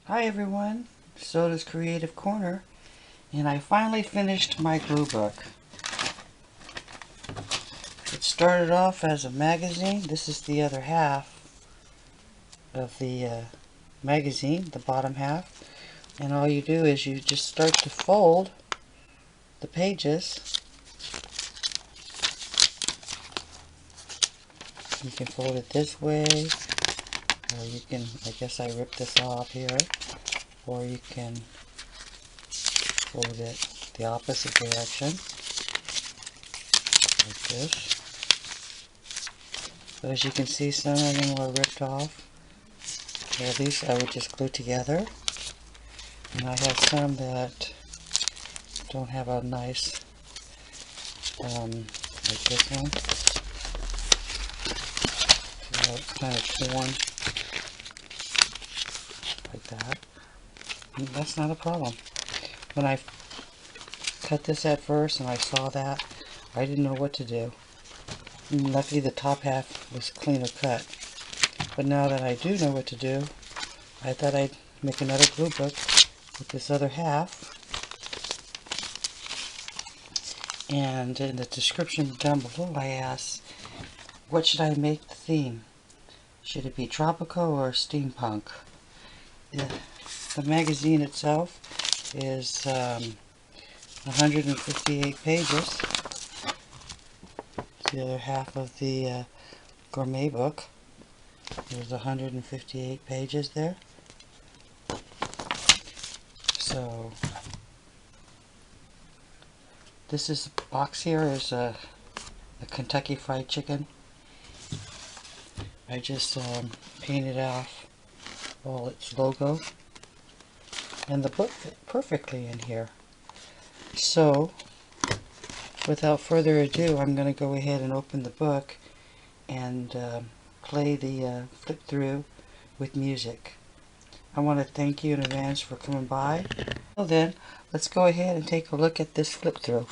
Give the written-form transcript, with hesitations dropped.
Hi everyone, Soda's Creative Corner, and I finally finished my glue book. It started off as a magazine. This is the other half of the magazine, the bottom half, and all you do is you just start to fold the pages. You can fold it this way, or you can, I guess I ripped this off here, or you can fold it the opposite direction, like this. But as you can see, some of them were ripped off. Or at least I would just glue together. And I have some that don't have a nice, like this one. So it's kind of torn, like that. And that's not a problem. When I cut this at first and I saw that, I didn't know what to do. And luckily the top half was cleaner cut. But now that I do know what to do, I thought I'd make another glue book with this other half. And in the description down below I asked, what should I make the theme? Should it be tropical or steampunk? The magazine itself is 158 pages. It's the other half of the gourmet book. There's 158 pages there. So this is the box here is a Kentucky Fried Chicken. I just painted off all its logo, and the book fit perfectly in here. So without further ado, I'm going to go ahead and open the book and play the flip through with music. I want to thank you in advance for coming by. Well then, let's go ahead and take a look at this flip through.